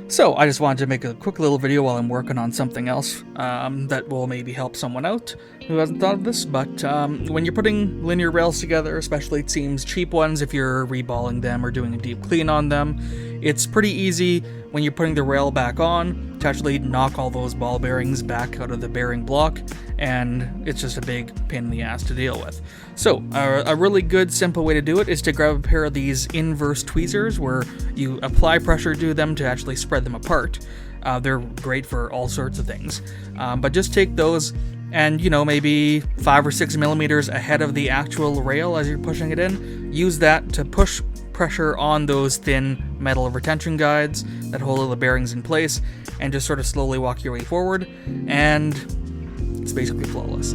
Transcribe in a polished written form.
So I just wanted to make a quick little video while I'm working on something else that will maybe help someone out who hasn't thought of this, but when you're putting linear rails together, especially it seems cheap ones, if you're reballing them or doing a deep clean on them, it's pretty easy when you're putting the rail back on to actually knock all those ball bearings back out of the bearing block, and it's just a big pain in the ass to deal with. So a really good simple way to do it is to grab a pair of these inverse tweezers where you apply pressure to them to actually spread them apart. They're great for all sorts of things, but just take those and, maybe 5 or 6 millimeters ahead of the actual rail as you're pushing it in, use that to push pressure on those thin metal retention guides that hold all the bearings in place, and just sort of slowly walk your way forward, and it's basically flawless.